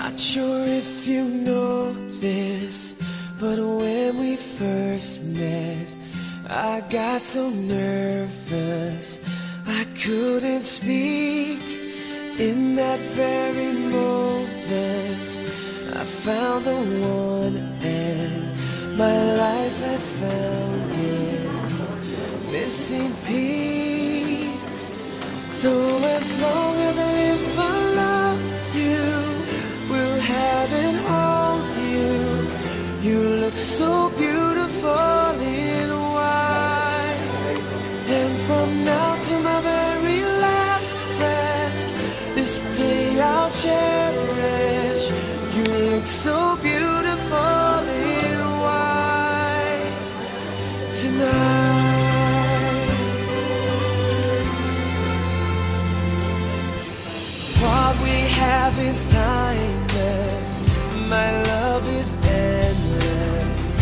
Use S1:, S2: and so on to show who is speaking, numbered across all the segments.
S1: Not sure if you know this, but when we first met, I got so nervous I couldn't speak. In that very moment, I found the one, and my life had found its missing piece. So as long as I live, I love you, will have and hold you. You look so beautiful in white, and from now to my very last breath, this day I'll cherish. You look so beautiful in white tonight. What we have is timeless, my love is endless,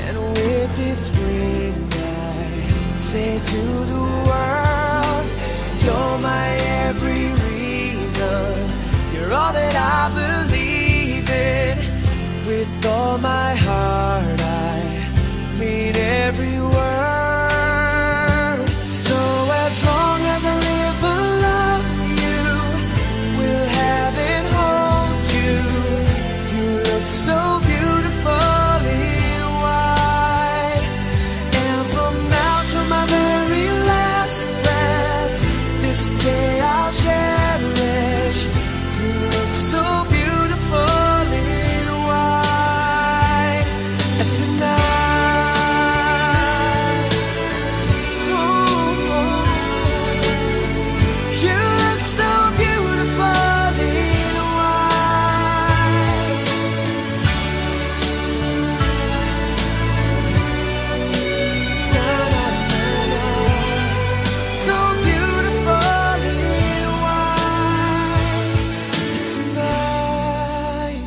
S1: and with this ring I say to the world, you're my every reason, you're all that I believe in. With all my heart I mean every word. So as long as I live, I love you, will have and hold you. You look so beautiful in white, and from now to my very last breath, this day I'll cherish. You look so beautiful in white tonight. Oh, you look so beautiful in white. Na, na, na, na. So beautiful in white tonight.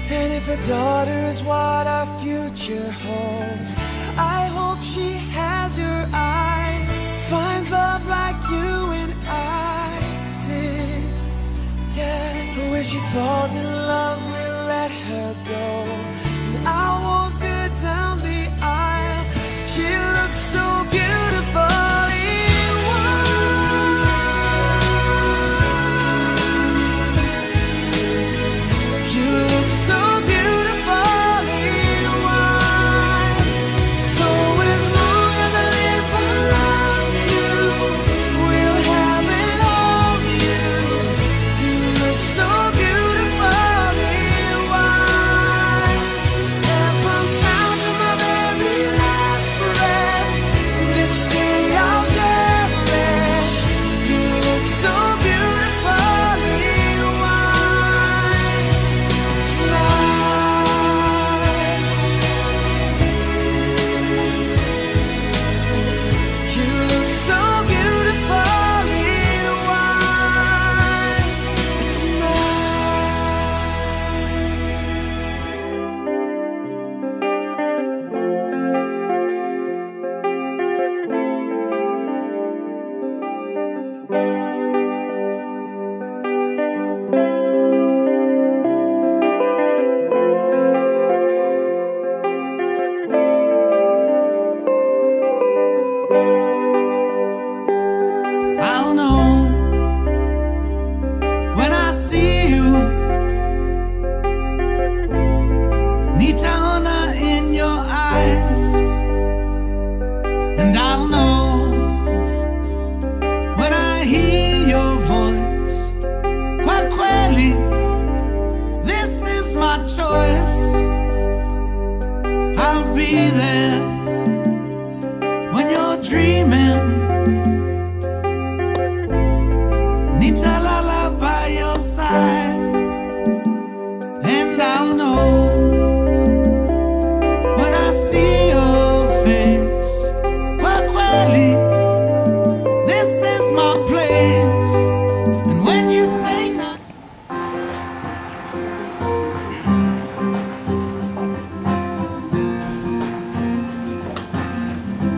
S1: And if a daughter is what our future holds, I hope she has your eyes, finds love like you and I did. Yeah, but when she falls in love, we'll let her go, and I won't go down the aisle. She looks so beautiful in white. You look so beautiful in white. So as long as I live, I love you, will have and hold you. You look so beautiful in white, and from now to my very last breath, this day I'll cherish. You look so beautiful in white tonight. You look so beautiful in white
S2: I'll know when I see you, Nitana in your eyes, and I'll know when I hear your voice. Quite clearly, this is my choice. I'll be there when you're dreaming. Nitalala by your side, and I'll know when I see your face. Quite clearly, this is my place. And when you say not,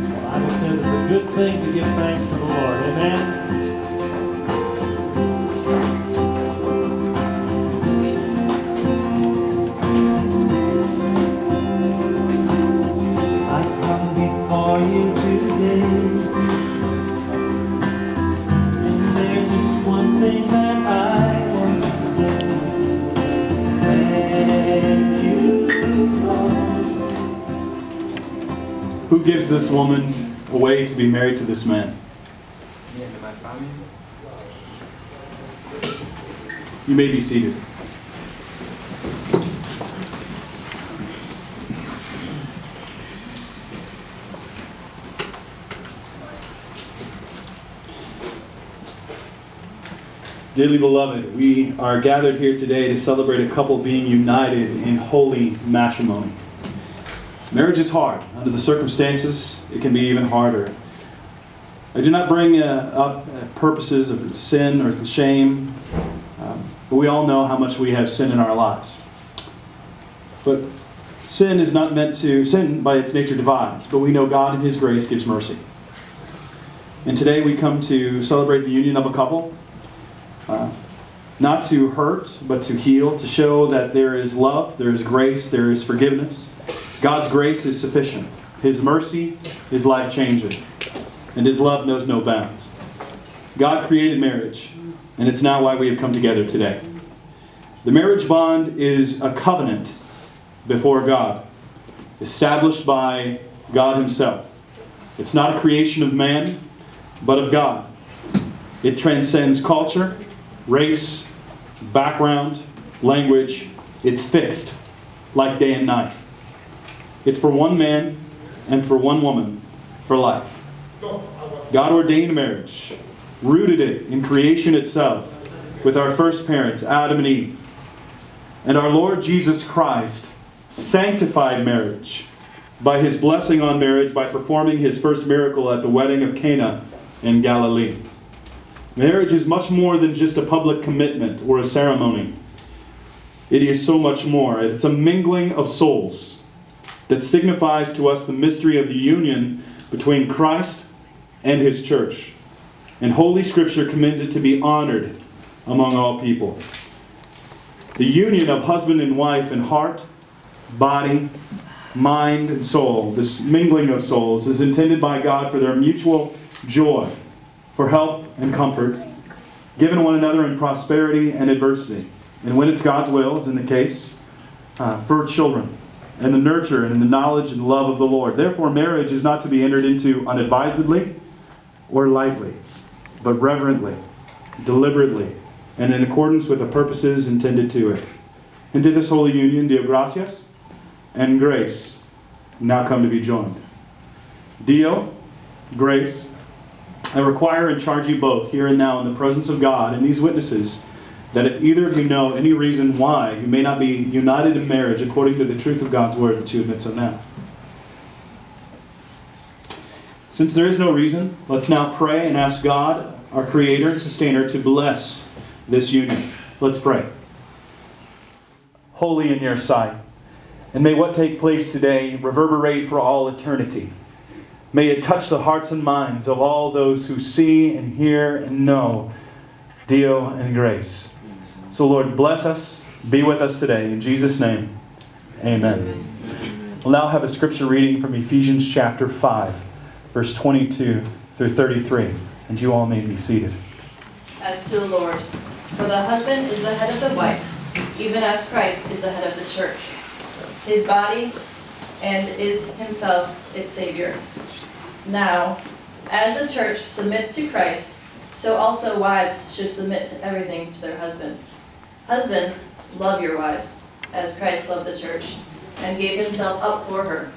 S3: The Bible says it's a good thing to give thanks to the Lord. Amen.
S4: Who gives this woman away to be married to this man? You may be seated. Dearly beloved, we are gathered here today to celebrate a couple being united in holy matrimony. Marriage is hard. Under the circumstances, it can be even harder. I do not bring up purposes of sin or shame, but we all know how much we have sin in our lives. But sin is not meant to, sin by its nature divides, but we know God in His grace gives mercy. And today we come to celebrate the union of a couple. Not to hurt, but to heal, to show that there is love, there is grace, there is forgiveness. God's grace is sufficient. His mercy is life-changing. And His love knows no bounds. God created marriage, and it's now why we have come together today. The marriage bond is a covenant before God, established by God Himself. It's not a creation of man, but of God. It transcends culture, race, background, language. It's fixed, like day and night. It's for one man and for one woman for life. God ordained marriage, rooted it in creation itself with our first parents, Adam and Eve. And our Lord Jesus Christ sanctified marriage by His blessing on marriage by performing His first miracle at the wedding of Cana in Galilee. Marriage is much more than just a public commitment or a ceremony. It is so much more. It's a mingling of souls that signifies to us the mystery of the union between Christ and His church. And Holy Scripture commends it to be honored among all people. The union of husband and wife in heart, body, mind, and soul, this mingling of souls, is intended by God for their mutual joy, for help and comfort, giving one another in prosperity and adversity. And when it's God's will, as in the case, for children, and the nurture and the knowledge and love of the Lord. Therefore, marriage is not to be entered into unadvisedly or lightly, but reverently, deliberately, and in accordance with the purposes intended to it. Into this holy union, Deo gratias and grace now come to be joined. Deo, grace, I require and charge you both, here and now in the presence of God and these witnesses, that if either of you know any reason why you may not be united in marriage according to the truth of God's word, that you admit so now. Since there is no reason, let's now pray and ask God, our Creator and Sustainer, to bless this union. Let's pray. Holy in your sight, and may what take place today reverberate for all eternity. May it touch the hearts and minds of all those who see and hear and know Deo and grace. So Lord, bless us, be with us today. In Jesus' name, amen. We'll now have a scripture reading from Ephesians chapter 5, verse 22 through 33. And you all may be seated.
S5: As to the Lord, for the husband is the head of the wife, even as Christ is the head of the church, His body, and is Himself its Savior. Now, as the church submits to Christ, so also wives should submit to everything to their husbands. Husbands, love your wives, as Christ loved the church, and gave Himself up for her,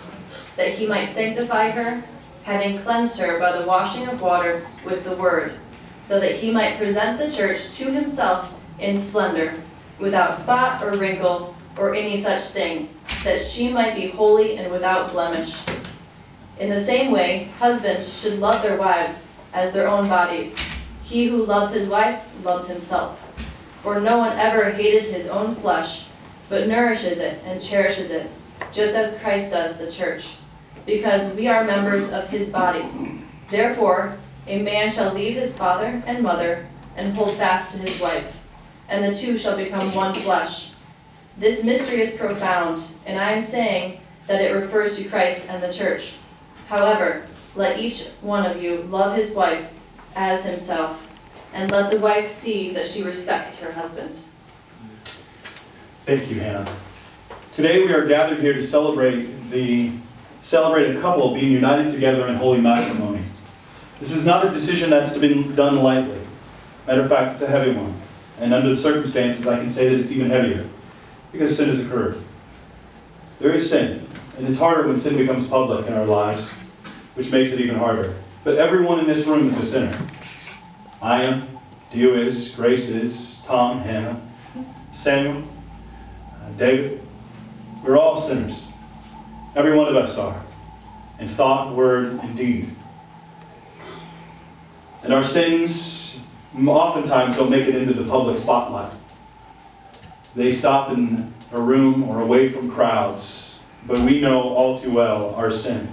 S5: that He might sanctify her, having cleansed her by the washing of water with the word, so that He might present the church to Himself in splendor, without spot or wrinkle or any such thing, that she might be holy and without blemish. In the same way, husbands should love their wives as their own bodies. He who loves his wife loves himself. For no one ever hated his own flesh, but nourishes it and cherishes it, just as Christ does the church, because we are members of His body. Therefore, a man shall leave his father and mother and hold fast to his wife, and the two shall become one flesh. This mystery is profound, and I am saying that it refers to Christ and the church. However, let each one of you love his wife as himself, and let the wife see that she respects her husband.
S4: Thank you, Hannah. Today we are gathered here to celebrate the celebrate a couple being united together in holy matrimony. This is not a decision that's been done lightly. Matter of fact, it's a heavy one. And under the circumstances, I can say that it's even heavier, because sin has occurred. There is sin, and it's harder when sin becomes public in our lives, which makes it even harder. But everyone in this room is a sinner. I am, Dio is, Grace is, Tom, Hannah, Samuel, David. We're all sinners. Every one of us are, in thought, word, and deed. And our sins oftentimes don't make it into the public spotlight. They stop in a room or away from crowds, but we know all too well our sin.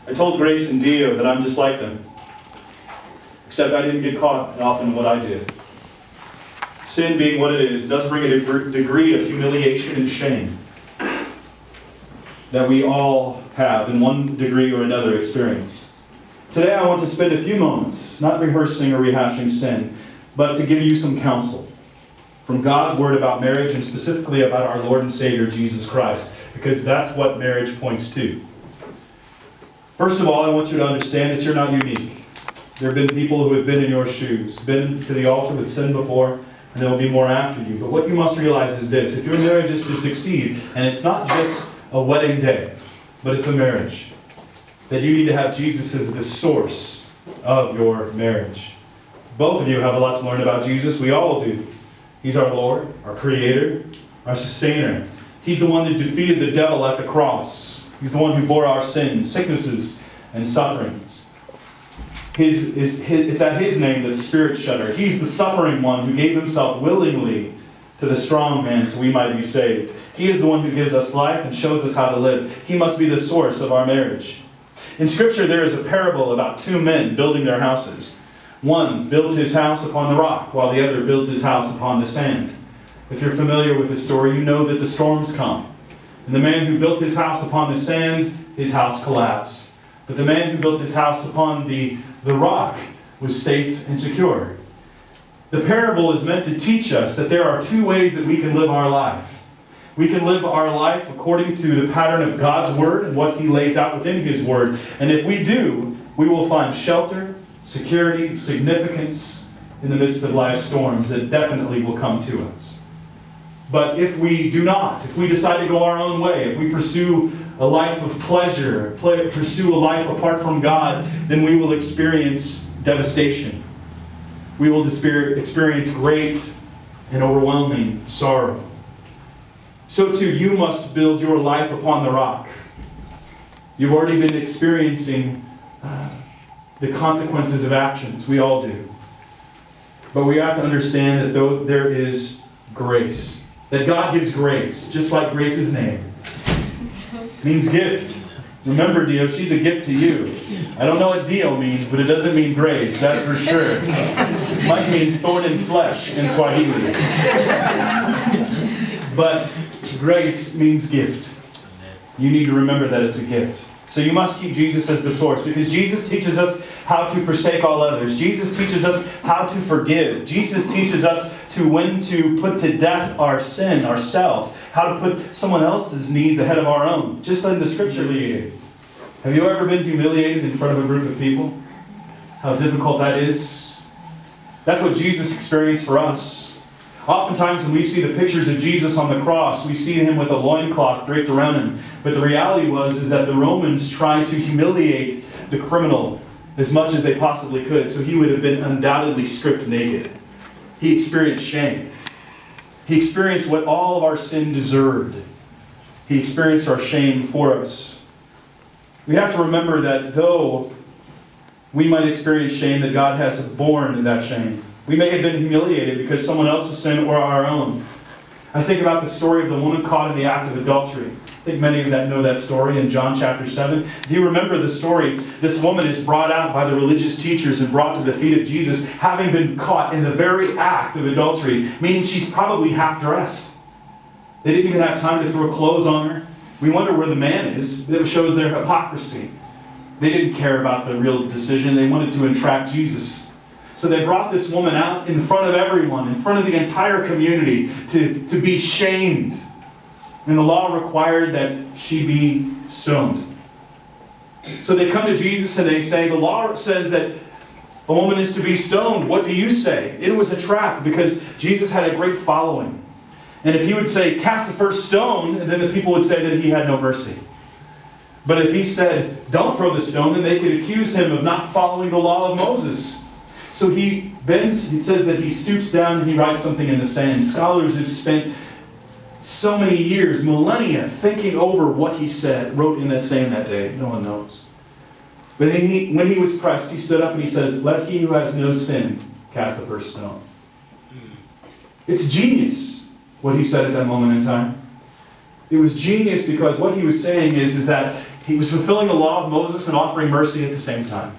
S4: I told Grace and Dio that I'm just like them, except I didn't get caught often in what I did. Sin being what it is, does bring a degree of humiliation and shame that we all have in one degree or another experience. Today I want to spend a few moments, not rehearsing or rehashing sin, but to give you some counsel from God's Word about marriage, and specifically about our Lord and Savior Jesus Christ, because that's what marriage points to. First of all, I want you to understand that you're not unique. There have been people who have been in your shoes, been to the altar with sin before, and there will be more after you. But what you must realize is this: if your marriage is to succeed, and it's not just a wedding day, but it's a marriage, that you need to have Jesus as the source of your marriage. Both of you have a lot to learn about Jesus. We all do. He's our Lord, our Creator, our Sustainer. He's the one that defeated the devil at the cross. He's the one who bore our sins, sicknesses, and sufferings. It's at His name that spirits shudder. He's the suffering one who gave Himself willingly to the strong man so we might be saved. He is the one who gives us life and shows us how to live. He must be the source of our marriage. In Scripture, there is a parable about two men building their houses. One builds his house upon the rock, while the other builds his house upon the sand. If you're familiar with the story, you know that the storms come. And the man who built his house upon the sand, his house collapsed. But the man who built his house upon the rock was safe and secure. The parable is meant to teach us that there are two ways that we can live our life. We can live our life according to the pattern of God's Word and what He lays out within His Word. And if we do, we will find shelter, security, significance in the midst of life's storms that definitely will come to us. But if we do not, if we decide to go our own way, if we pursue a life of pleasure, pursue a life apart from God, then we will experience devastation. We will experience great and overwhelming sorrow. So too, you must build your life upon the rock. You've already been experiencing the consequences of actions. We all do. But we have to understand that though there is grace, that God gives grace, just like Grace's name. It means gift. Remember, Dio, she's a gift to you. I don't know what Dio means, but it doesn't mean grace, that's for sure. It might mean thorn in flesh in Swahili. But grace means gift. You need to remember that it's a gift. So you must keep Jesus as the source, because Jesus teaches us how to forsake all others. Jesus teaches us how to forgive. Jesus teaches us when to put to death our sin, ourself, how to put someone else's needs ahead of our own. Just like the Scripture leading. Have you ever been humiliated in front of a group of people? How difficult that is. That's what Jesus experienced for us. Oftentimes when we see the pictures of Jesus on the cross, we see Him with a loincloth draped around Him. But the reality is that the Romans tried to humiliate the criminal as much as they possibly could, so he would have been undoubtedly stripped naked. He experienced shame. He experienced what all of our sin deserved. He experienced our shame for us. We have to remember that though we might experience shame, that God has borne that shame. We may have been humiliated because someone else's sin or our own. I think about the story of the woman caught in the act of adultery. I think many of you know that story in John chapter 7. If you remember the story, this woman is brought out by the religious teachers and brought to the feet of Jesus, having been caught in the very act of adultery, meaning she's probably half dressed. They didn't even have time to throw clothes on her. We wonder where the man is. It shows their hypocrisy. They didn't care about the real decision. They wanted to entrap Jesus. So they brought this woman out in front of everyone, in front of the entire community, to be shamed. And the law required that she be stoned. So they come to Jesus and they say, the law says that a woman is to be stoned. What do you say? It was a trap because Jesus had a great following. And if he would say, cast the first stone, then the people would say that he had no mercy. But if he said, don't throw the stone, then they could accuse him of not following the law of Moses. So he bends, it says that he stoops down and he writes something in the sand. Scholars have spent so many years, millennia, thinking over what he said, wrote in that sand that day. No one knows. But then when he was pressed, he stood up and he says, let he who has no sin cast the first stone. It's genius, what he said at that moment in time. It was genius because what he was saying is that he was fulfilling the law of Moses and offering mercy at the same time.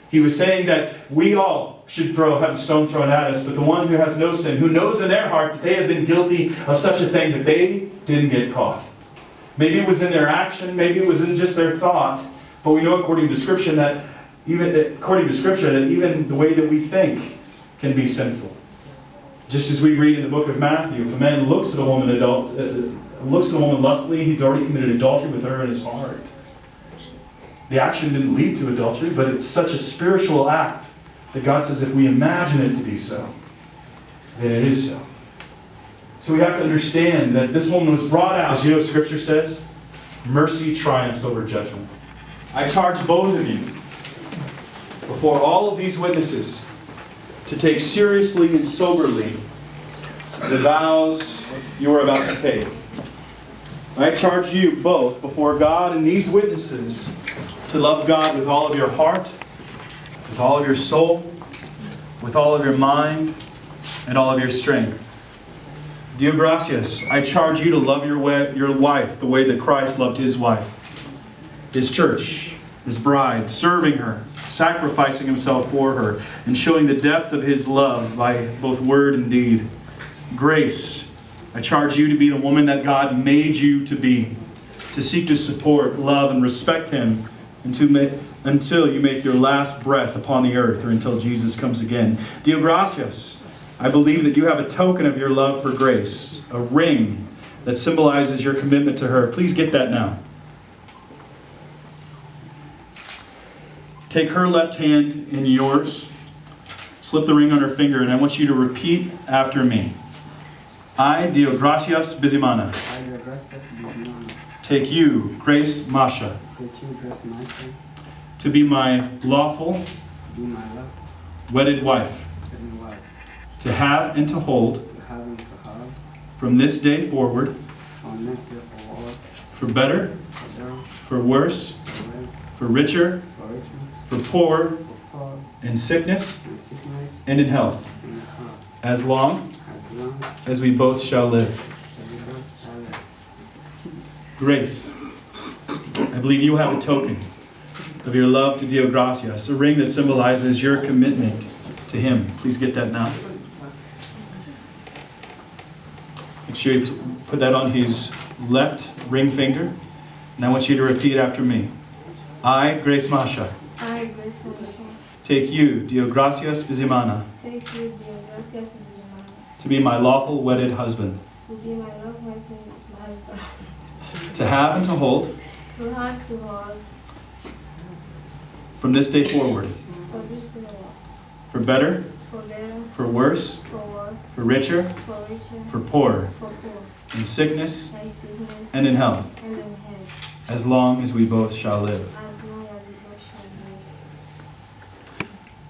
S4: He was saying that we all should have a stone thrown at us, but the one who has no sin, who knows in their heart that they have been guilty of such a thing that they didn't get caught. Maybe it was in their action, maybe it was in just their thought, but we know according to Scripture that even the way that we think can be sinful. Just as we read in the book of Matthew, if a man looks at a woman lustfully, he's already committed adultery with her in his heart. The action didn't lead to adultery, but it's such a spiritual act that God says if we imagine it to be so, then it is so. So we have to understand that this woman was brought out, as you know Scripture says, mercy triumphs over judgment. I charge both of you, before all of these witnesses, to take seriously and soberly the vows you are about to take. I charge you both before God and these witnesses to love God with all of your heart, with all of your soul, with all of your mind, and all of your strength. Dio gracias, I charge you to love your wife the way that Christ loved his wife, his church, his bride, serving her, sacrificing himself for her, and showing the depth of his love by both word and deed. Grace, I charge you to be the woman that God made you to be, to seek to support, love, and respect him until you make your last breath upon the earth or until Jesus comes again. Dio gracias, I believe that you have a token of your love for Grace, a ring that symbolizes your commitment to her. Please get that now. Take her left hand in yours, slip the ring on her finger, and I want you to repeat after me. I, Dio gracias bizimana, take you, Grace Masha, to be my lawful, wedded wife, to have and to hold, from this day forward, for better, for worse, for richer, for poor, in sickness and in health, as long as we both shall live. Grace, I believe you have a token of your love to Dio gracias, a ring that symbolizes your commitment to him. Please get that now. Make sure you put that on his left ring finger. And I want you to repeat after me. I, Grace Masha,
S6: I, Grace Masha,
S4: take you, Dio gracias bizimana,
S6: take you, Dio gracias bizimana,
S4: to be my lawful wedded husband,
S6: to be my love husband,
S4: to have and to hold,
S6: to have to hold,
S4: from this day forward,
S6: for this day,
S4: for better, for worse, for richer, for poorer, in sickness and in health, as long as we both shall live.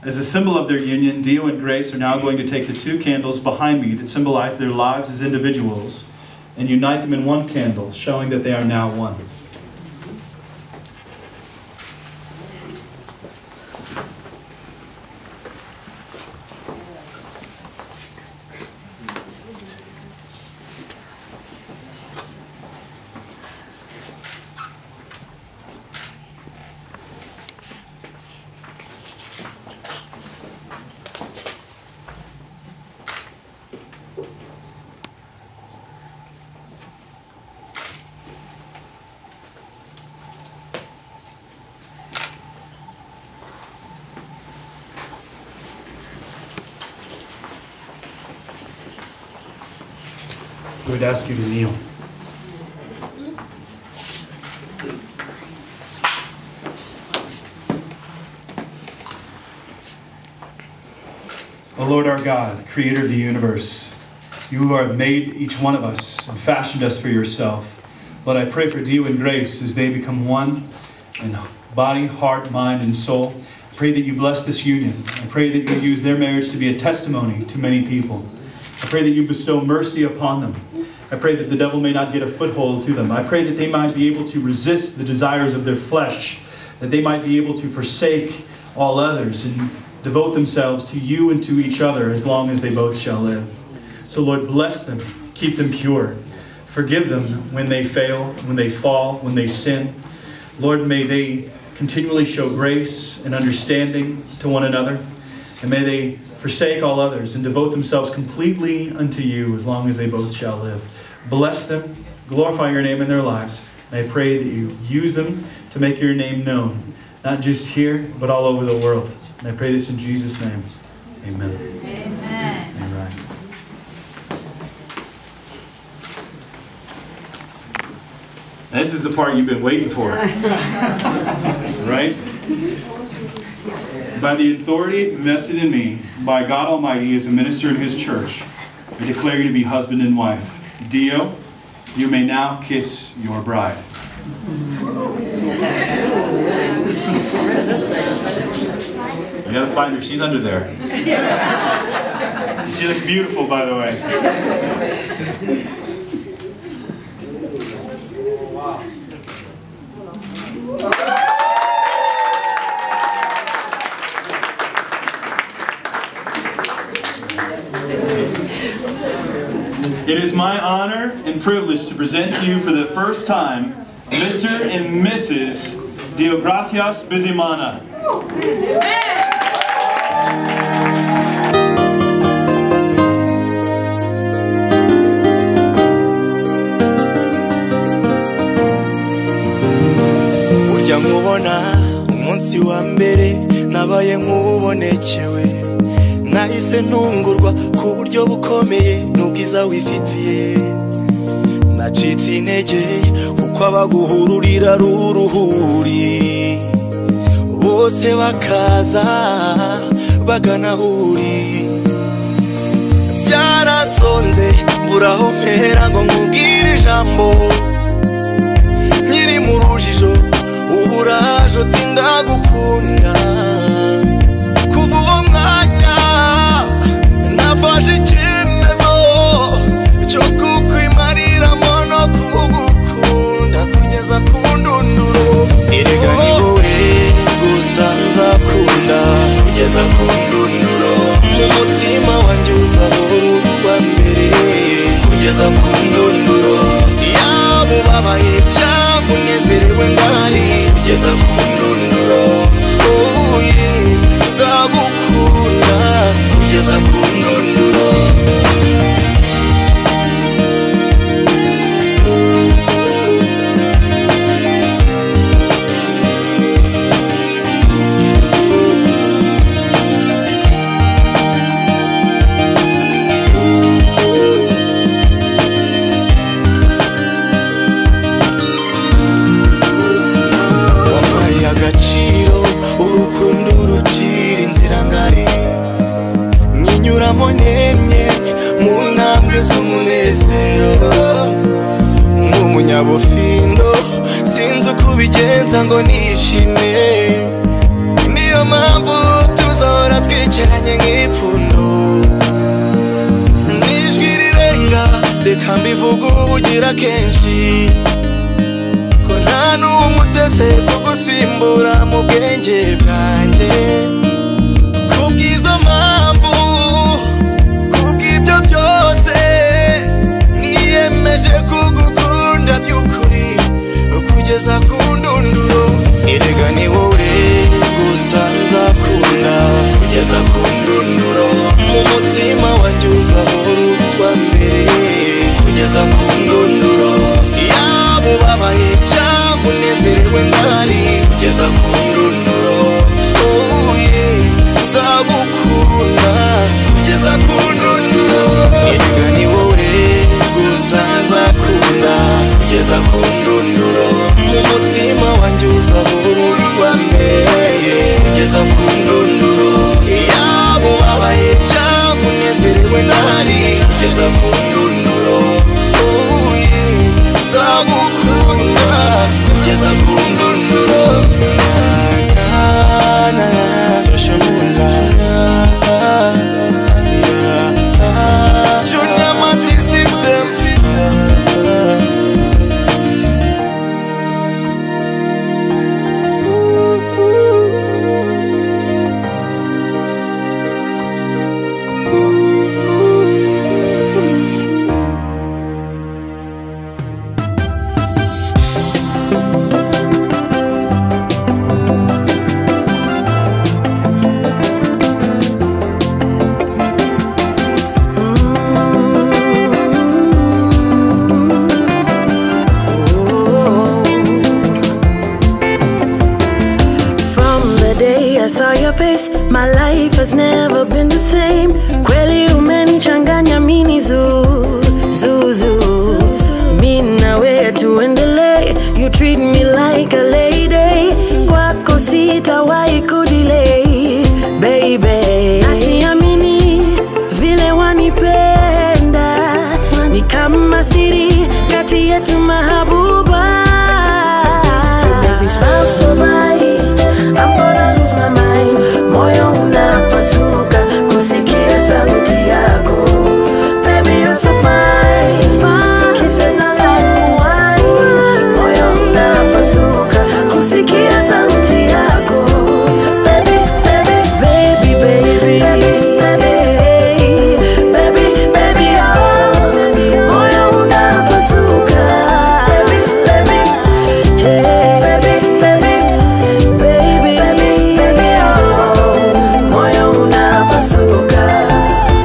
S4: As a symbol of their union, Dio and Grace are now going to take the two candles behind me that symbolize their lives as individuals and unite them in one candle, showing that they are now one. I would ask you to kneel. O Lord our God, creator of the universe, you who have made each one of us and fashioned us for yourself. Lord, I pray for Dio and Grace as they become one in body, heart, mind, and soul. I pray that you bless this union. I pray that you use their marriage to be a testimony to many people. I pray that you bestow mercy upon them. I pray that the devil may not get a foothold to them. I pray that they might be able to resist the desires of their flesh, that they might be able to forsake all others and devote themselves to you and to each other as long as they both shall live. So Lord, bless them, keep them pure. Forgive them when they fail, when they fall, when they sin. Lord, may they continually show grace and understanding to one another. And may they forsake all others and devote themselves completely unto you as long as they both shall live. Bless them, glorify your name in their lives. And I pray that you use them to make your name known, not just here, but all over the world. And I pray this in Jesus' name. Amen.
S7: Amen.
S4: May rise. This is the part you've been waiting for. Right? By the authority vested in me by God Almighty as a minister in His church, I declare you to be husband and wife. Dio, you may now kiss your bride. You gotta find her. She's under there. She looks beautiful, by the way. It is my honor and privilege to present to you for the first time Mr. and Mrs. Deogracias Bizimana.
S1: Burya nkubona umunsi wa mbere nabaye nk'ubonekewe, nahise ntungurwa ku buryo bukomeye n'ubwiza wifitiye. Nacitse intege kuko abaguhururira ari uruhuri, bose bakaza bagana aho uri. Byaratonze mbura aho mpera ngo nkubwire ijambo, nkiri mu rujijo ubu uraje uti ndagukunda. Kuva uwo mwanya nafashe icyemezo cyo kukwimariramo no kugukunda kugeza ku ndunduro. Erega ni wowe gusa nzakunda kugeza ku ndunduro, mu mutima wanjye uzahora uwa mbere kugeza ku ndunduro. Yaba ubabaye cyangwa unezerewe ndahari kugeza ku ndunduro. Oh yeah, nzagukunda kugeza ku ndunduro. Agaciro urukundo rucira inzira ngari, nyinyuramo nemye mu ntambwe z'umunezero. Nk'umunyabufindo sinzi uko ubigenza ngo nishime, niyo mpamvu tuzahora twicaranye nk'ipfundo. N'ijwi rirenga reka mbivuge ubugira kenshi, ko nta n'umutese kugusimbura mu bwenge bwanjye. Kubw'izo mpamvu, kubw'ibyo byose, niyemeje kugukunda by'ukuri kugeza ku ndunduro. Erega ni wowe gusa nzakunda kugeza ku ndunduro, mu mutima wanjye uzahora uwa mbere kugeza ku ndunduro. Yaba ubabaye cyangwa unezerewe ndahari kugeza ku ndunduro. Oh yeah, nzagukunda kugeza ku ndunduro. Erega ni wowe gusa nzakunda kugeza ku ndunduro, mu mutima wanjye uzahora uwa mbere kugeza ku ndunduro. Yaba ubabaye cyangwa Yeza kundunduro Social Mula Junior Multi System
S7: My life has never been the same. Kweli umenichanganya mini zuzu. Mimi na wewe tuendelee. You treat me like a lady. Kwako sitawahi kudelay, baby. Nasiamini vile wanipenda. Ni kama siri kati yetu mahabuba. Baby, smile so bright, I'm gonna lose my mind. Moyo unapasuka kusikia sauti yako. Baby, you're so fine. Kisses are like wine. Moyo unapasuka kusikia sauti yako. Baby, baby, baby, baby, baby, baby, oh. Moyo unapasuka. Baby, hey, baby, baby, baby, baby, oh. Moyo unapasuka.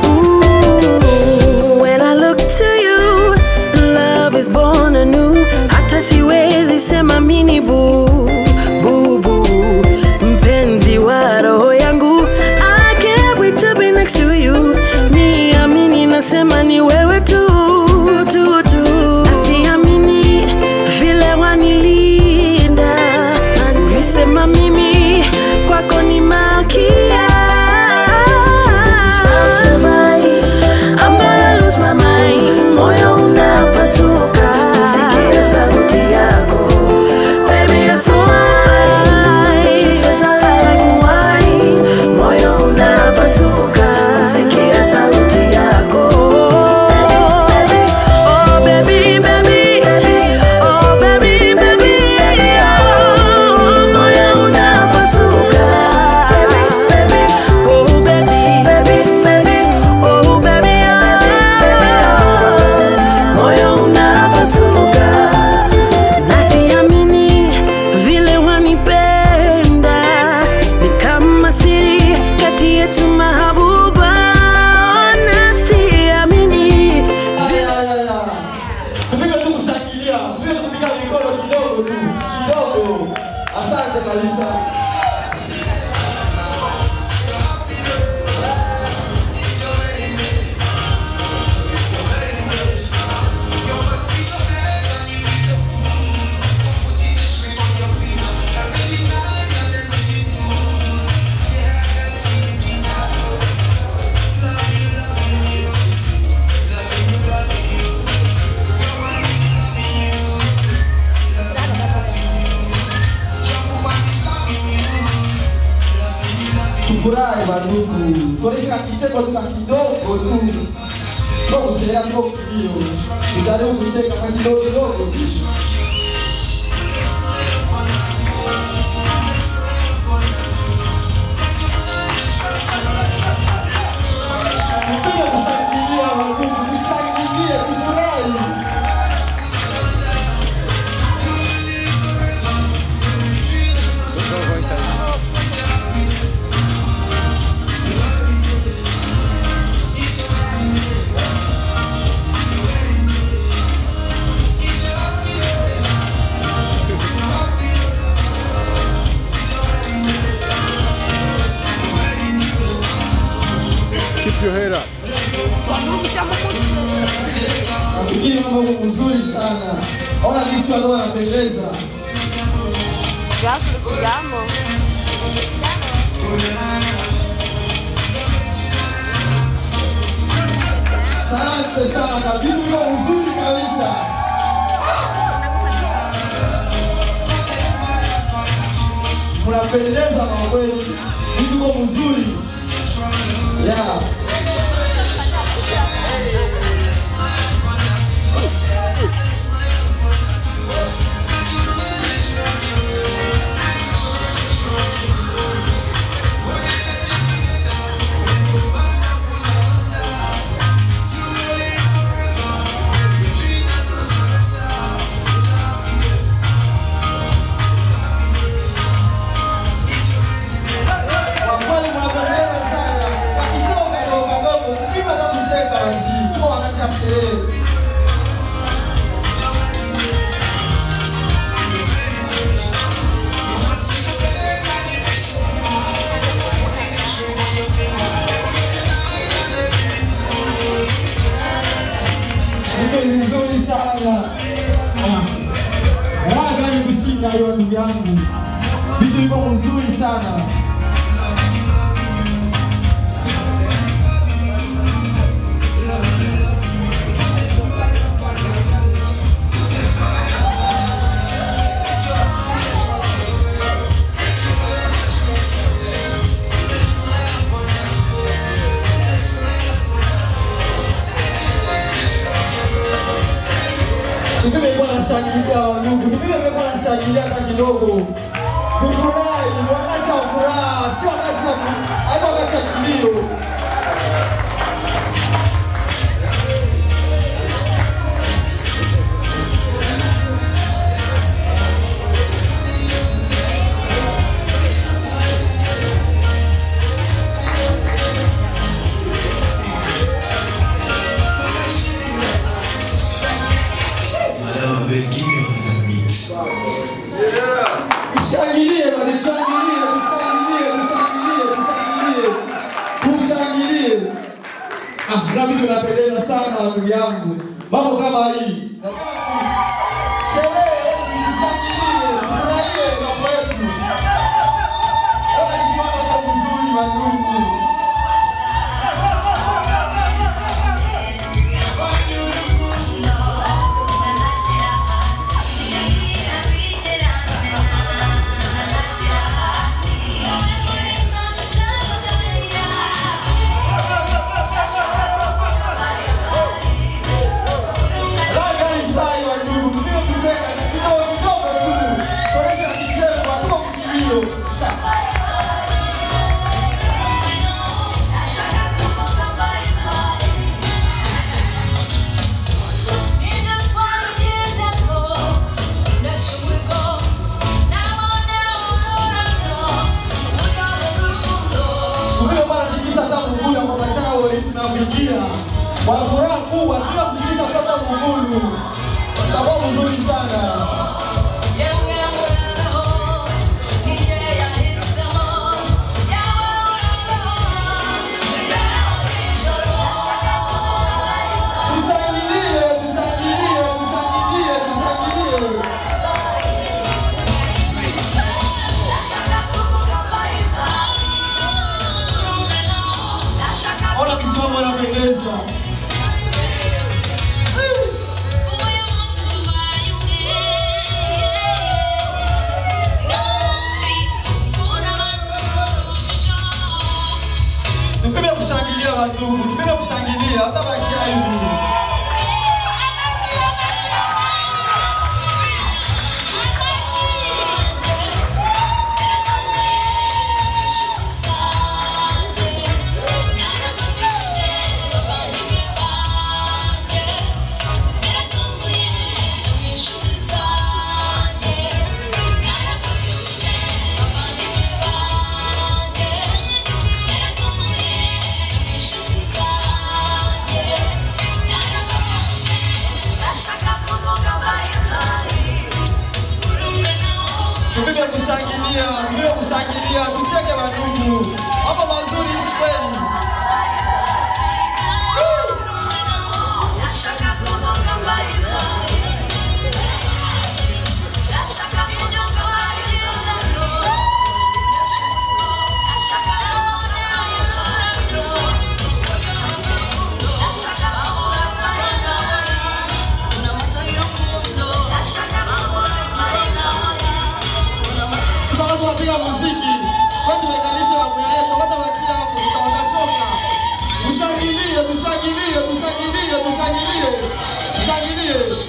S7: Ooh, when I look to you, love is born anew. Hata siwezi sema mini boo, mpenzi wa roho yangu. I can't wait to be next to you. Niamini nasema ni wewe tu. Nasiamini vile wanilinda. Ulisema mimi kwako ni malkia. I'm gonna lose my mind. Moyo unapasuka kusikia sauti yako. Baby, you're so fine. Kisses are like wine. Moyo unapasuka kusikia sauti yako. Oh baby, baby, oh baby, baby, oh. Moyo unapasuka. Oh baby, baby, oh baby, oh. Moyo unapasuka. Nasiamini vile wanipenda. Ni kama siri kati yetu mahabuba. Nasiamini.
S8: Tupige tu kushangilia, tupige tu kupiga mikono kidogo tu, kidogo. Asante kabisa. Tufurahi bandugu, tuonesha kicheko sasa kidogo tu. Kwa kusherea kwa kilio, tujaribu kucheka kwa kidogo kidogo. Tupige kushangilia bandugu, kushangilia, tufurahi.
S9: Keep your head up.
S8: Nafikiri mambo mzuri sana. Ona jinsi watu wanapendeza.
S6: Jambo.
S8: Asante sana, vitu viko uzuri kabisa. Unapendeza kwa kweli. Uko mzuri. Yeah. Vizuri sana. Raga ni kusinga hiyo ndugu yangu. Vitu iko mzuri sana. Tumekuwa na shangilia ndugu, tumekuwa na shangilia hata kidogo. Tufurahi, ni wakati wa furaha, sio wakati wa kilio. Vitu vinapendeza sana ndugu yangu. Mambo kama hii. Sherehe, tushangilie, tufurahie mambo yetu. Ona kisimamo kwa mzuri mandugu. Kwa furaha kubwa bila kujiza kupata mgulu. Itakuwa mzuri sana. Ona kisimamo anapendeza. Tupime kushangilia wandugu, tupime kushangilia hata bakia hivi. Tupime kushangilia, tucheke wandugu. Mambo mazuri kweli. piga muziki. Kwa tumeganisha mambo yetu, hata wakia hapo tutachoka. Tusagilie, tusagilie, tusagilie, tusagilie. Tusagilie.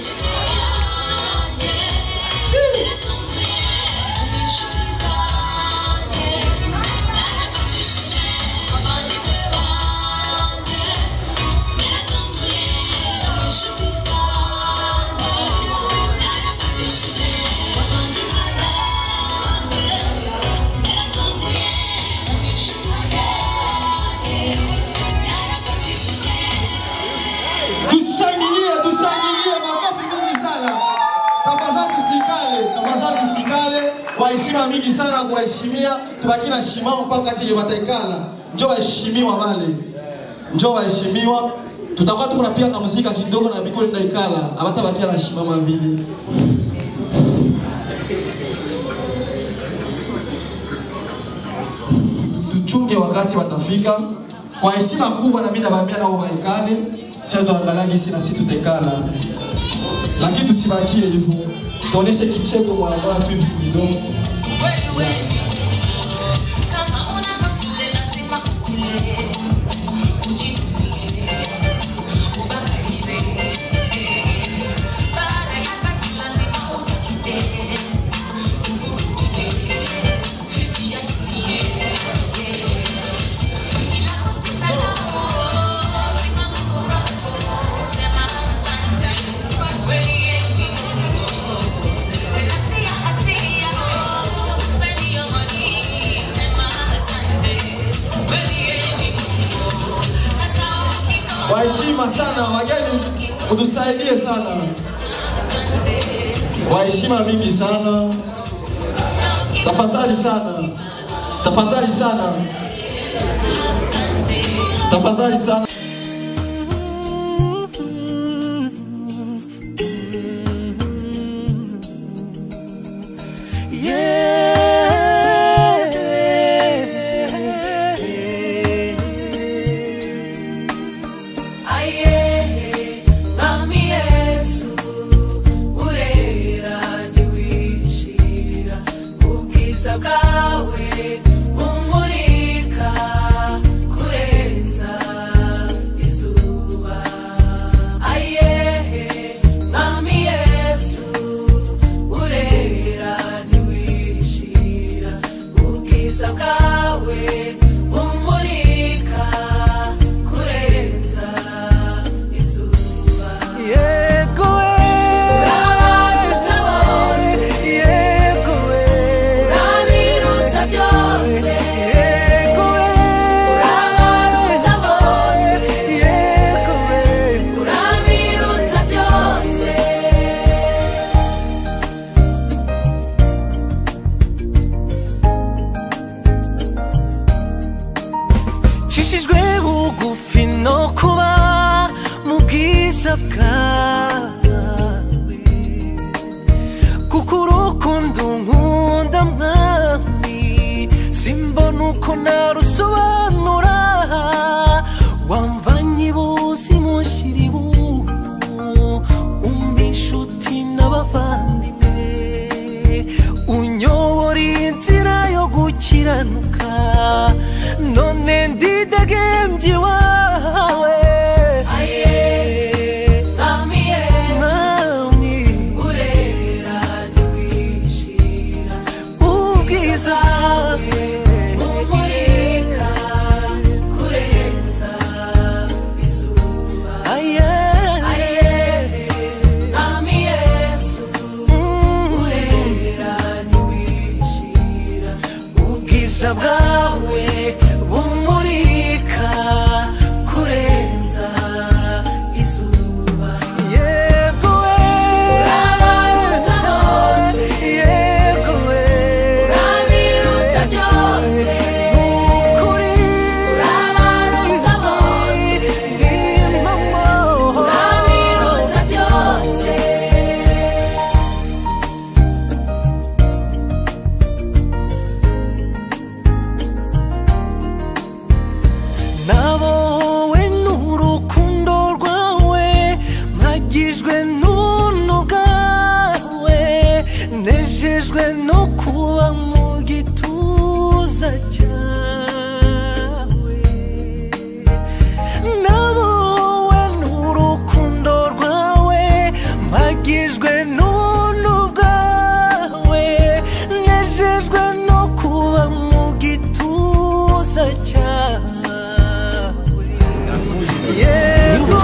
S8: Waheshima mingi sana kuwaheshimia, tubaki na shimao mpaka kati ya mataikala. Njoo waheshimiwa wale. Njoo waheshimiwa. Tutakuwa tunapiga na muziki kidogo na biko ndio ikala. Hata bakia na shimama vile. Tuchunge wakati watafika. Kwa heshima kubwa na mimi nawaambia nao waikale. Kisha tunaangalia jinsi na sisi tutekala. Lakini tusibakie hivyo. Tuoneshe kicheko kwa watu hivi kidogo. Waheshima sana wageni, utusaidie sana. Waheshima mingi sana. Tafadhali sana. Tafadhali sana. Tafadhali sana.
S1: nejejwe no kuba mu gitondo
S7: gituza cyawe nabowe n'urukundo rwawe mpagijwe n'ubuntu bwawe nejejwe no kuba mu gituza cyawe yego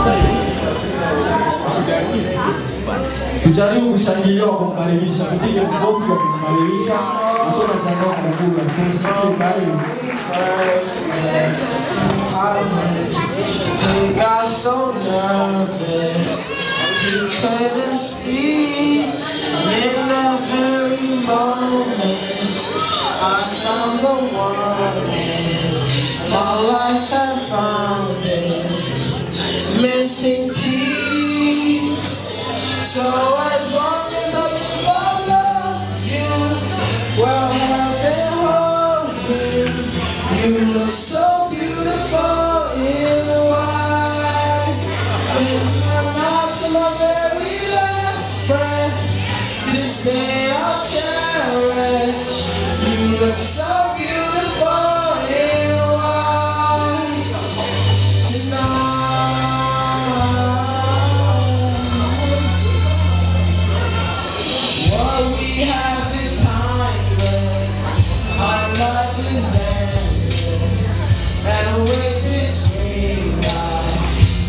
S8: Tujaribu kushangilia kwa kumkaribisha, tupige makofi kwa kumkaribisha. Hakuna jambo kubwa, tumsikie karibu.
S1: He got so nervous he couldn't speak. In that very moment I found the one my life had found its missing piece. So as long as I love you, well, heaven hold you. You look so beautiful in white. From now to my very last breath, this day I'll cherish. You look so beautiful in white tonight. What we have is timeless. Our love is endless. And with this ring I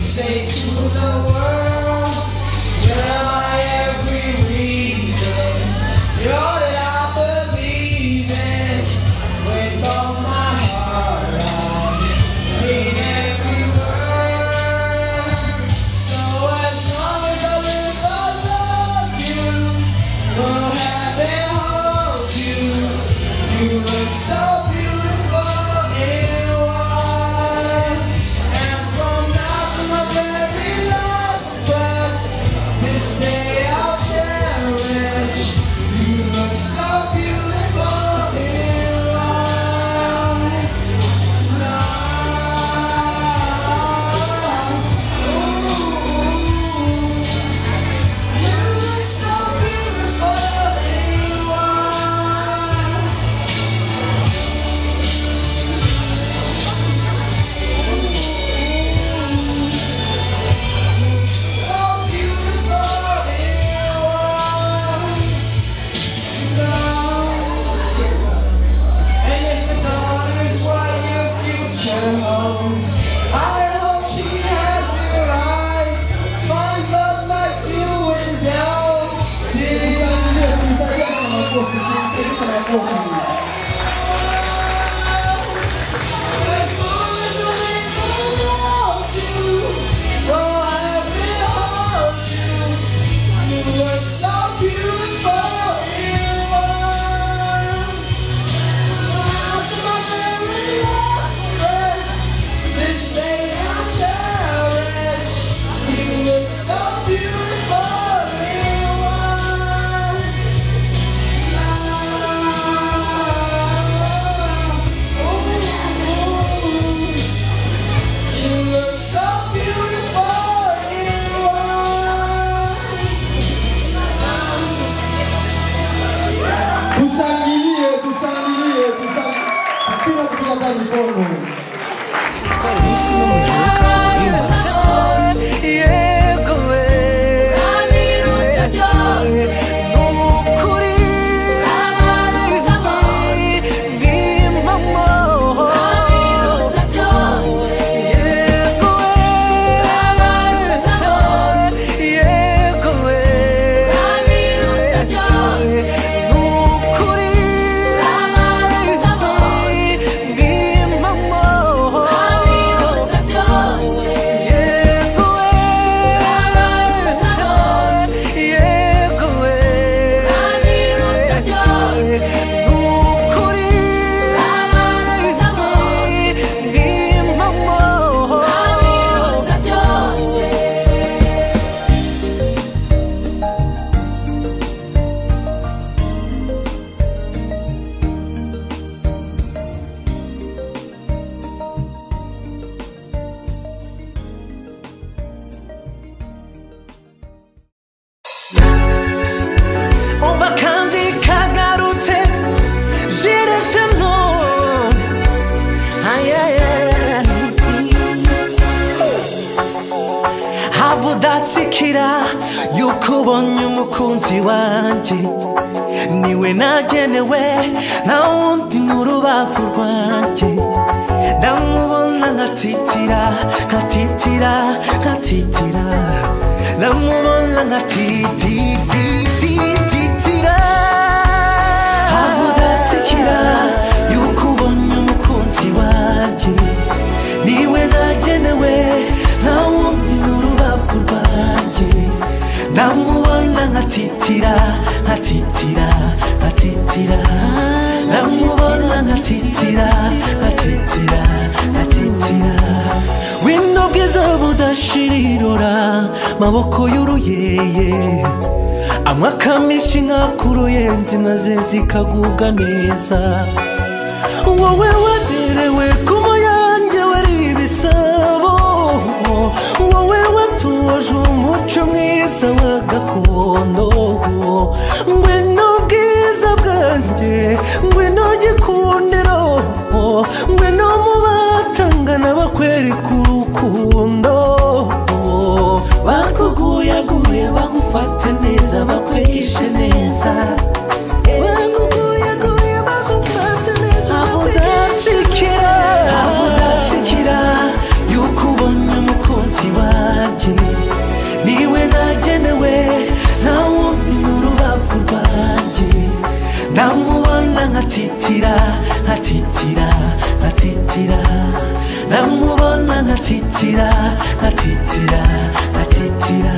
S1: say to the world, you're my every reason. You're all I believe in. With all my heart I mean every word. So as long as I live I love you. Will heaven hold you? You look so beautiful in white. And from now to my very last breath, this day I'll cherish. You look so beautiful in white tonight. Ooh. You look so beautiful in white. So beautiful in white tonight. And if the daughter is what your future holds, I hope she has your eyes, finds love like you endowed. As long as I live I love you, will heaven hold you? You look so beautiful in white. Now to my very last breath, this day I'll cherish. You look so beautiful in white tonight. Ooh. You look so beautiful in white tonight.
S8: Tushangilie, tushangilie, tushangilie. Hakuna kupiga kazi mikono.
S7: yego nukuri ni mama yego nukuri ni mama yuko ubonye umukunzi wanjye niwe nagenewe nta wundi n'urubavu rwanjye ndamubona nkatitira nkatitira nkatitira ndamubona nkatititititira havudatsikira yuko ubonye umukunzi wanjye niwe nagenewe nta wundi n'urubavu rwanjye ndamubona nkatitira nkatitira nkatitira ndamubona nkatitira nkatitira nkatitira wino bwiza budashirirora maboko y'uruyeye amwe akamishi nk'akuruyenzi maze zikagubwa neza wowe waberewe ku muyange wari ibisabo wowe watoje umuco mwiza wa gakondo ngwino bwiza bwanjye ngwino gikundiro ngwino mu batangana bakwereka urukundo bakuguyaguye bagufate neza bakwegishe neza bakuguyaguye bagufate neza havudatsikira havudatsikira yuko ubonye umukunzi wanjye niwe nagenewe nta wundi n'urubavu rwanjye ndamubona nkatitira nkatitira nkatitira ndamubona nkatitira nkatitira nkatitira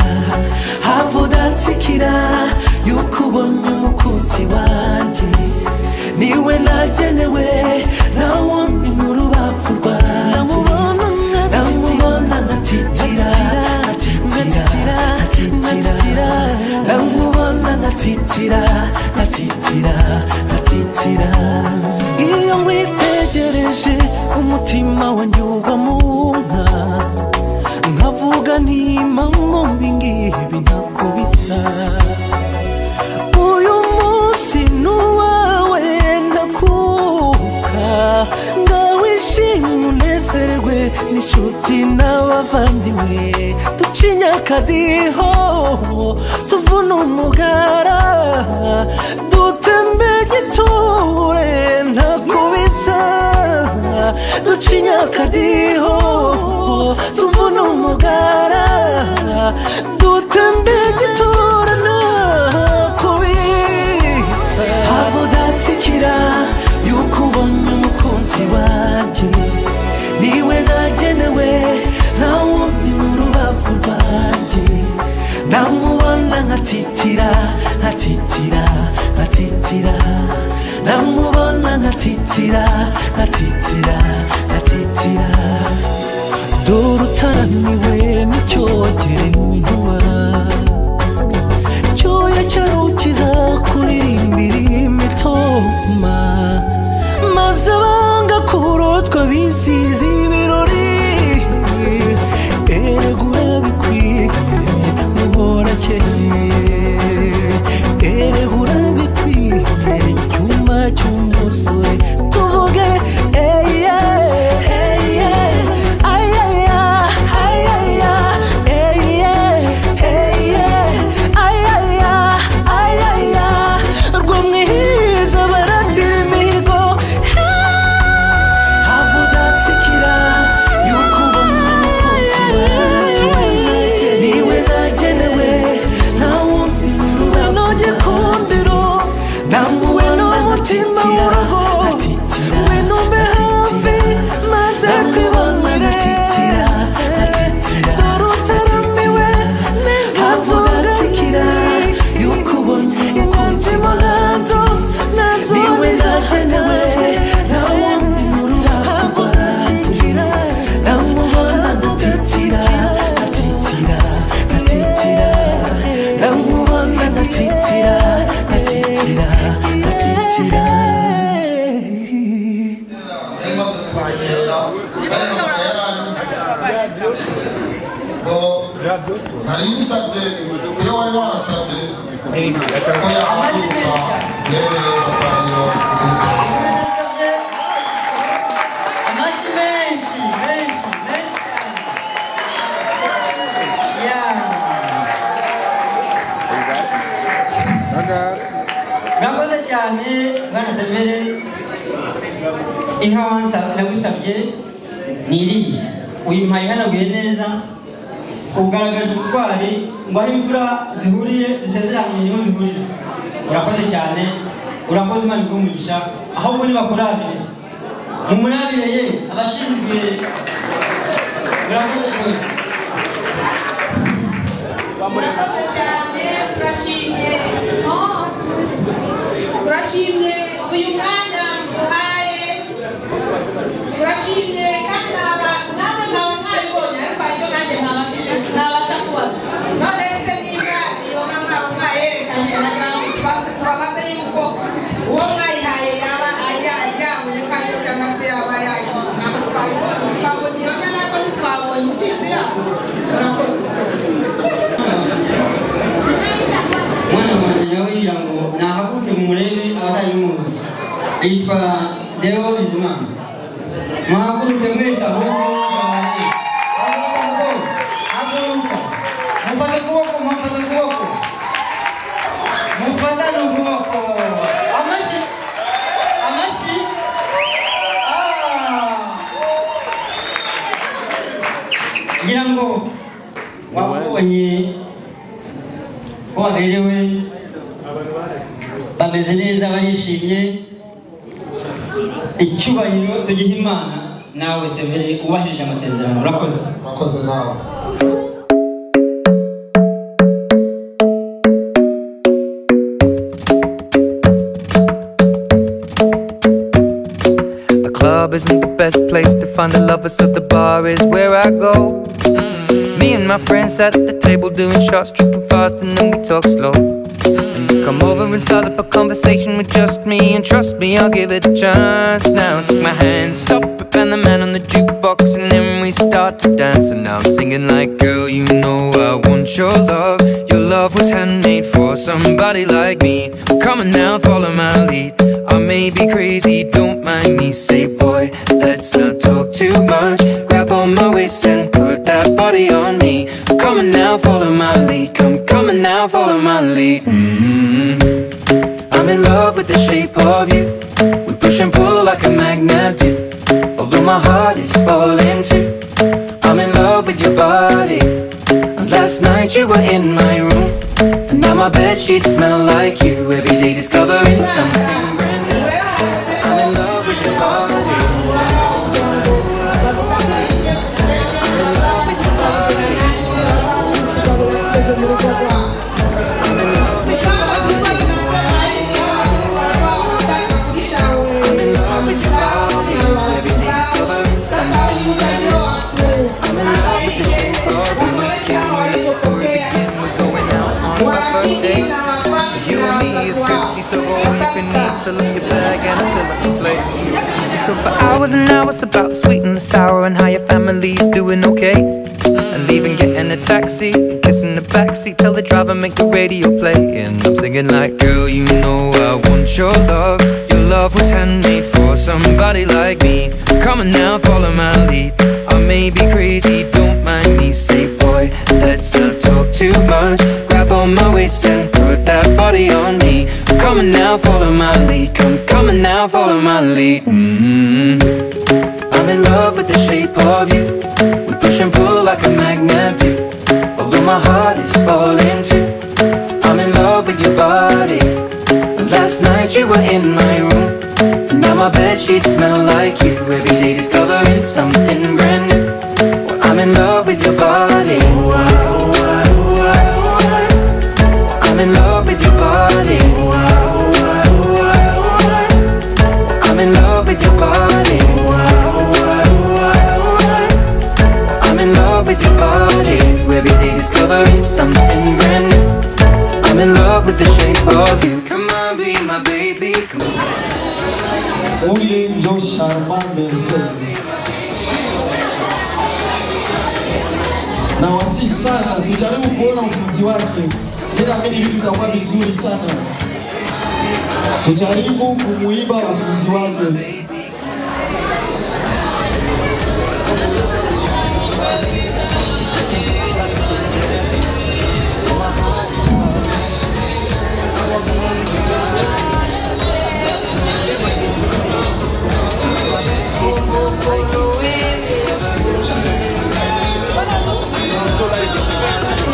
S7: havudatsikira yuko ubonye umukunzi wanjye niwe nagenewe nta wundi n'urubavu rwanjye ndamubona nkatitira nkatitira nkatitira ndamubona nkatitira nkatitira nkatitira iyo nkwitegereje umutima wanjye ugwa mu nka nkavuga ntimamo mbingibi ntako bisa uyu munsi n'uwawe ndakuka ndawishimye unezerwe n'inshuti n'abavandimwe ducinya akadiho tuvuna umugara dutembe giture ntakubisa ducinya akadiho tuvuna umugara dutembe giture ntakubisa havudatsikira yuko ubonye umukunzi wanjye niwe nagenewe nta wundi n'urubavu rwanjye ndamubona nkatitira nkatitira nkatitira ndamubona nkatitira nkatitira nkatitira dore utaramiwe n'icyogere mu nkuba cyoya cyarukiza kuririmbira imitoma maze abanga kurotwa bisize ibirori erega urabikwiye muhorakeye erega urabikwiye cyuma cy'umusore tuvuge eye eye ayaya ayaya eye eye ayaya ayaya rwo mwiza baratira imihigo havudatsikira yuko ubonye umukunzi wanjye niwe nagenewe nta wundi n'urubavu gikundiro ndamuwe n'umutima w'urugo ngwino umbe hafi maze twibonere dore utaramiwe havudatsikira yuko ubonye umukunzi wanjye niwe nagenewe nta wundi n'urubavu rwanjye ndamubona nkatitira nkatitira nkatitira ndamubona nkatitira nkatitira nkatitira
S9: nari nsabye iyo wari wasabye ko yahaguruka urebereza pariyo
S10: amashyi menshi menshi menshi cyane bwana Severe inka wansa nagusabye niriye uyimpaye hanaguye neza ugaragaje ubutwari ngo aho imfura zihuriye zisezeranye niho zihurira urakoze cyane urakoze Imana igumugisha ahubwo nibakurabire mumurabire ye abashinzwe urakoze kwe
S11: murakoze cyane turashimye uyu mwanya duhaye turashimye kandi namwe nawe mwabibonye ariko ariko nanjye ntabasha kubaza none se niba iyo mama mwayerekanye tubabaze yuko uwo mwayihaye yaba yabonye kandi cyangwa se yaba yayica ntabwo twabonye iyo nyana ko ntitwabonye imfizi yabo murakoze
S10: mwana wanjye nawe yira ngo nahaguke murebe abatayimuzi yitwa Deo Bizimana mwahaguruke mwese ahubwo haguruka mufate ukuboko mufatane ukuboko amashi ngira ngo wabonye ko baberewe bameze neza barishimye icyubahiro tugihe Imana nawe Severe ubahirije amasezerano urakoze
S9: nawe
S1: The club isn't the best place to find the lovers, so the bar is where I go. Me and my friends at the table doing shots, tripping fast, and then we talk slow. And you come over and start up a conversation with just me, and trust me, I'll give it a chance. Now take my hand, stop it, and the man on the jukebox, and then we start to dance. And now I'm singing like, girl, you know I want your love. Your love was handmade for somebody like me. Come on now, follow my lead. I may be crazy, don't mind me. Say, boy, let's not talk too much. Grab on my waist and put that body on me. Come on now, follow my lead. Come on now, follow my lead. I'm in love with the shape of you. We push and pull like a magnet do. Although my heart is falling too. I'm in love with your body. And last night you were in my room, and now my bedsheets smell like you. Every day discovering something brand new. I'm in love with your body. For hours and hours about the sweet and the sour, and how your family's doing okay. And leaving, getting a taxi, kissing the backseat, tell the driver make the radio play. And I'm singing like, girl, you know I want your love. Your love was handmade for somebody like me. Come on now, follow my lead. I may be crazy, don't mind me. Say, boy, let's not talk too much. Grab on my waist and put that body on me. Come on now, follow my lead. Come on now, follow my lead. I'm in love with the shape of you. We push and pull like a magnet do. Although my heart is falling too. I'm in love with your body. Last night you were in my room, and now my bedsheets smell like you. Every day discovering something brand new. Well, I'm in love with your body. I'm in love with your body. I'm in love with your body. I'm in love with your body. Every day discovering something brand new. I'm in love with the shape of you. Come on, be my baby. Come on.
S8: Ule njo Sharmambe na wasi sana, tujaribu kuona ufunzi wake. Ninaamini vitu vitakuwa vizuri sana. Tujaribu kumuiba ufunzi wake.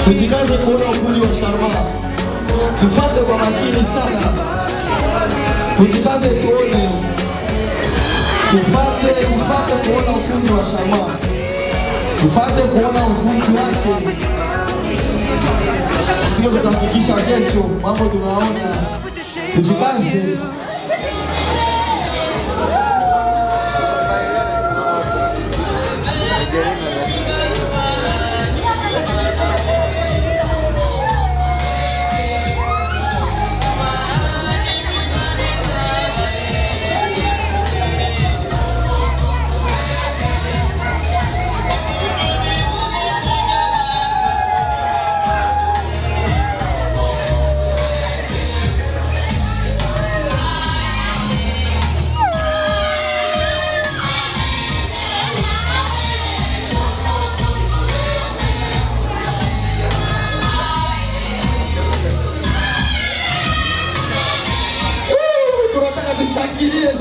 S8: Tujikaze kuona ufundi wa Sharma. Tupate kwa makini sana. Tujikaze tuone. Tupate kuona ufundi wa Sharma. Tupate kuona ufundi wake. Sio tutahakikisha kesho mambo tunaona. Tujikaze.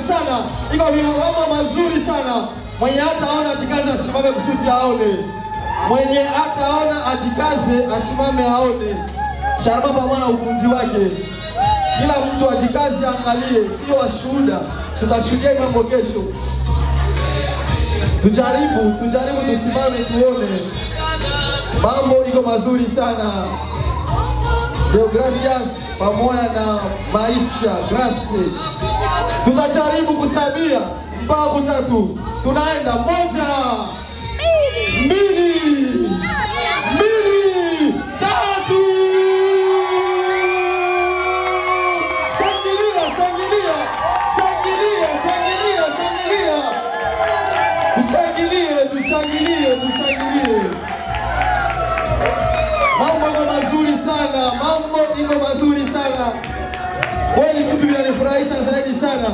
S8: Sana, iko mambo mazuri sana. Mwenye hataona ajikaze asimame kusudi aone. Mwenye hataona ajikaze asimame aone. Sharma pamoja na ufundi wake. Kila mtu ajikaze angalie, sio washuhuda. Tutashuhudia mambo kesho. Tujaribu tusimame tuone. Mambo iko mazuri sana. Deo gracias pamoja na maisha, gracias. Tunajaribu kusabia mpaka 3. Tunaenda 1, 2, 3. Sangilia. Tusangilie. Mambo iko mazuri sana. Kweli kitu kinanifurahisha zaidi sana.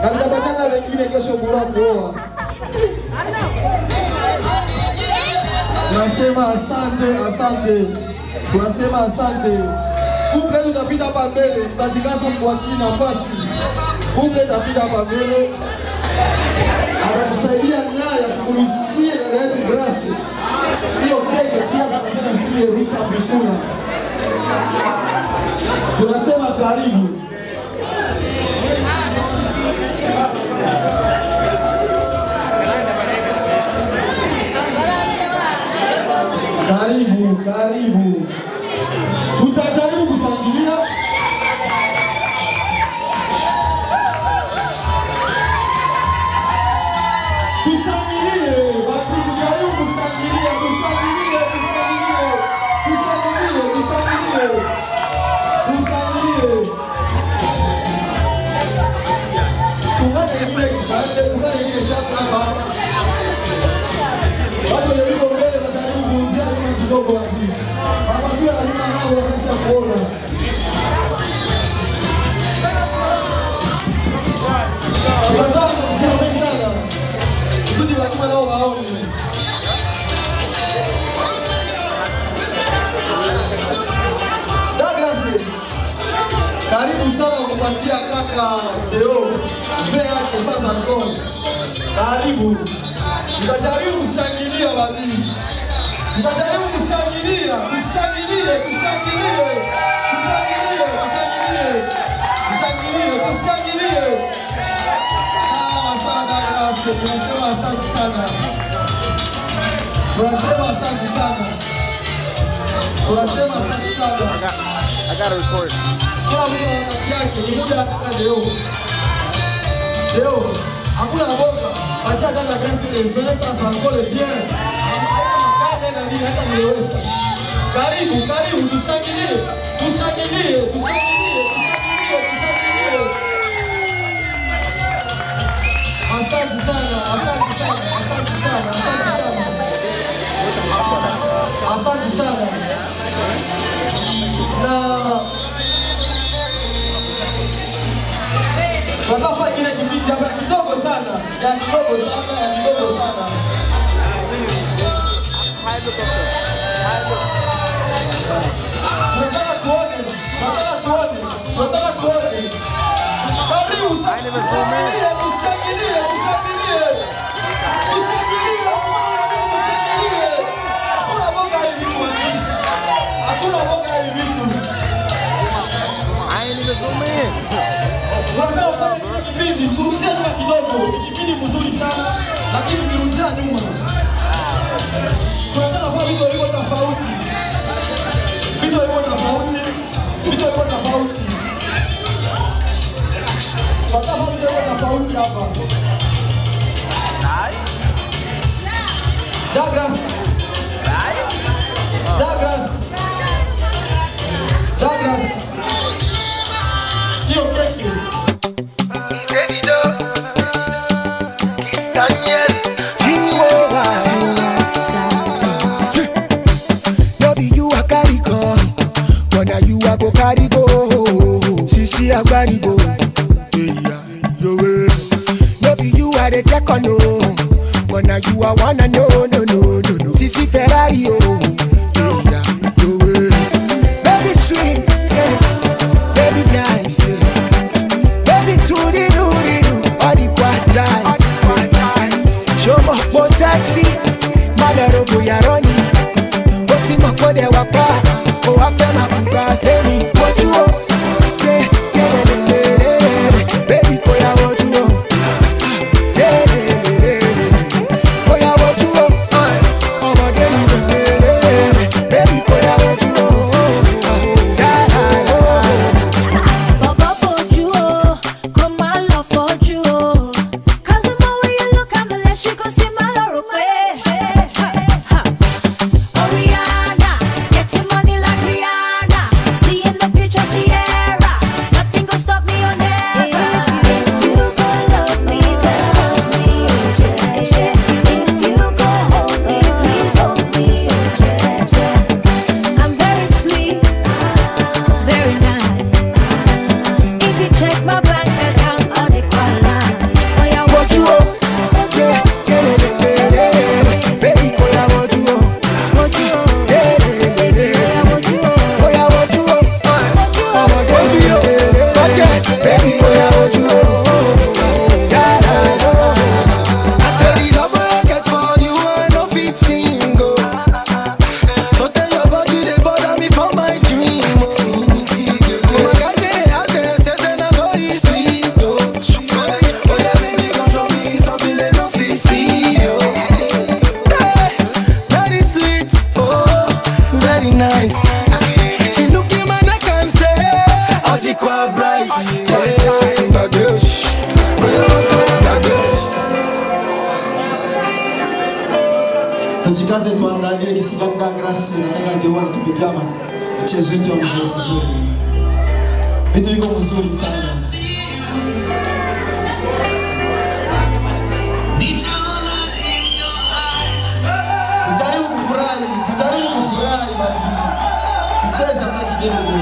S8: Na tutapatana wengine kesho bora kuoa. Tunasema asante. Tunasema asante. Kumbe tutapita hapa mbele, tutajikaza kuachia nafasi. Kumbe tutapita hapa mbele. Atakusaidia naye kumshia dada yetu Grace. Hiyo keke tia kupata sie ruhusa kukula. Tunasema karibu. Karibu. Tutajaribu kushangilia. Karibu sana kupatia kaka Deo. Mbea sasa ndo. Karibu. Tutajaribu kushangilia wapi? Tutajaribu kushangilia. Sana Grace. Tunasema asante sana.
S12: I gotta record.
S8: Kila mtu yake ni muda kaka Deo. Hakuna boga. Acha dada Grace ni pesa sankole bien. Hata na nini hata niweza. Karibu tusangilie. Asante sana. Na watafanya kile kipindi hapa kidogo sana. Tunataka tuone. Karibu sana. Tusangilie. Wataka mtu tofauti hapa. Douglas. Hiyo keki.
S13: Go carry go, sisi agbari go. Yeah, yo way. No be you are the check on no, but now you are wanna no. Sisi Ferrari oh, yeah, yo way. Baby sweet, yeah. Baby nice, yeah. Baby do all the quarter. Show me more taxi, malero boya roni. Oti mo kode wapa. Oh, I feel my buga, say me what you want. Baby, boy, I want you want. Boy, I want you want. Oh, my baby, baby, boy, I want you want.
S14: Baba for you, come my love for you. 'Cause the more way you look, I'm the less you can see my love away.
S8: Tujikaze tuangalie jinsi gani Grace nataka ndio watu tupigama mchezo wetu wa mzuri. Vitu viko mzuri sana. Tujaribu kufurahi basi. Tucheze hata kidogo.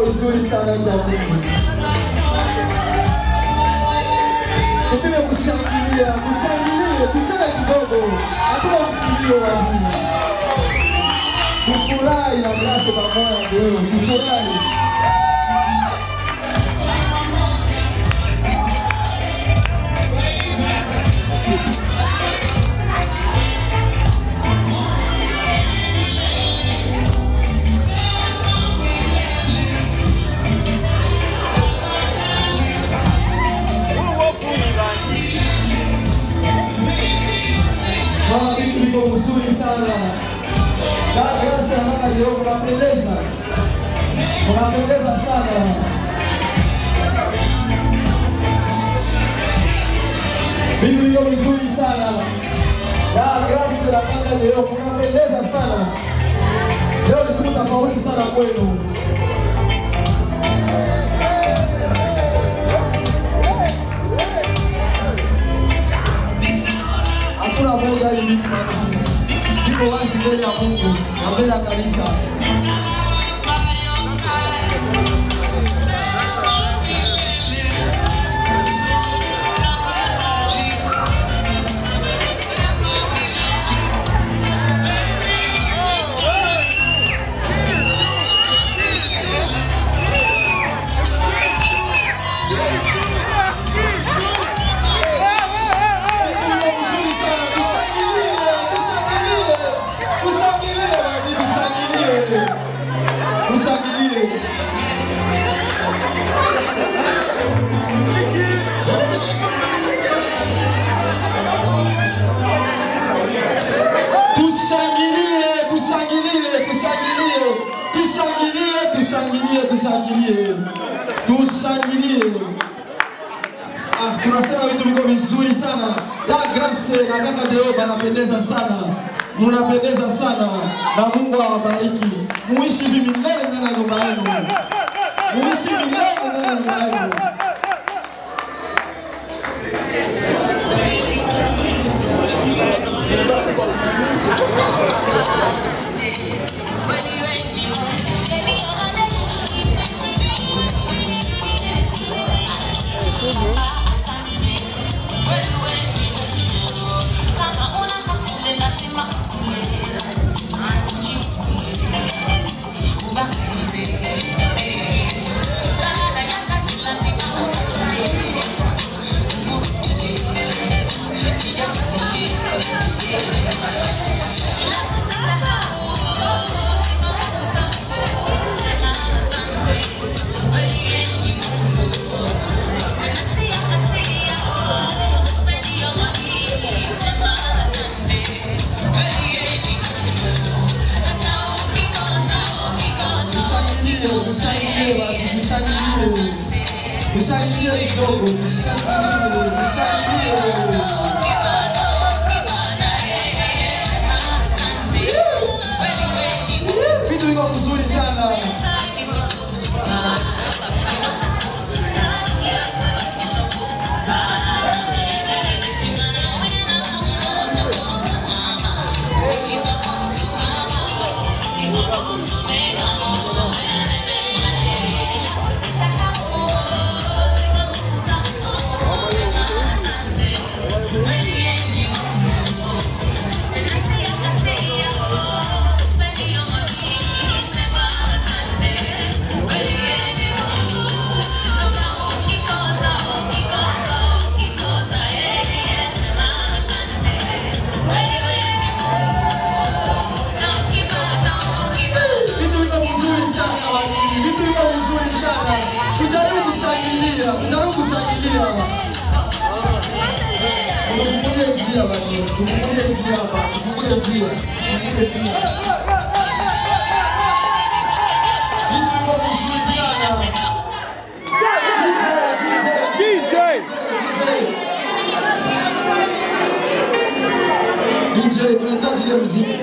S8: Nzuri sana jamani. Tupime kushangilia, tucheze kidogo. Hatuna kukimbia wapi. Kufurahi na Grace pamoja leo, kufurahi. Gracias, hermana, Dios, unapendeza. Unapendeza sana. Vitu hivyo vizuri sana. Gracias, hermana, Dios, unapendeza sana. Leo ni siku tofauti sana kwenu. Hakuna moja ili mimi kabisa. Niko wazi mbele ya Mungu na mbele ya kanisa. Tushangilie. Tunasema vitu viko vizuri sana. Grace na kaka Deo anapendeza sana. Mnapendeza sana na Mungu awabariki. Muishi hivi milele ndani ya nyumba yenu. Muishi milele ndani ya nyumba yenu. Tushangilie kidogo, vitu viko vizuri sana. DJ, tunahitaji ile muziki.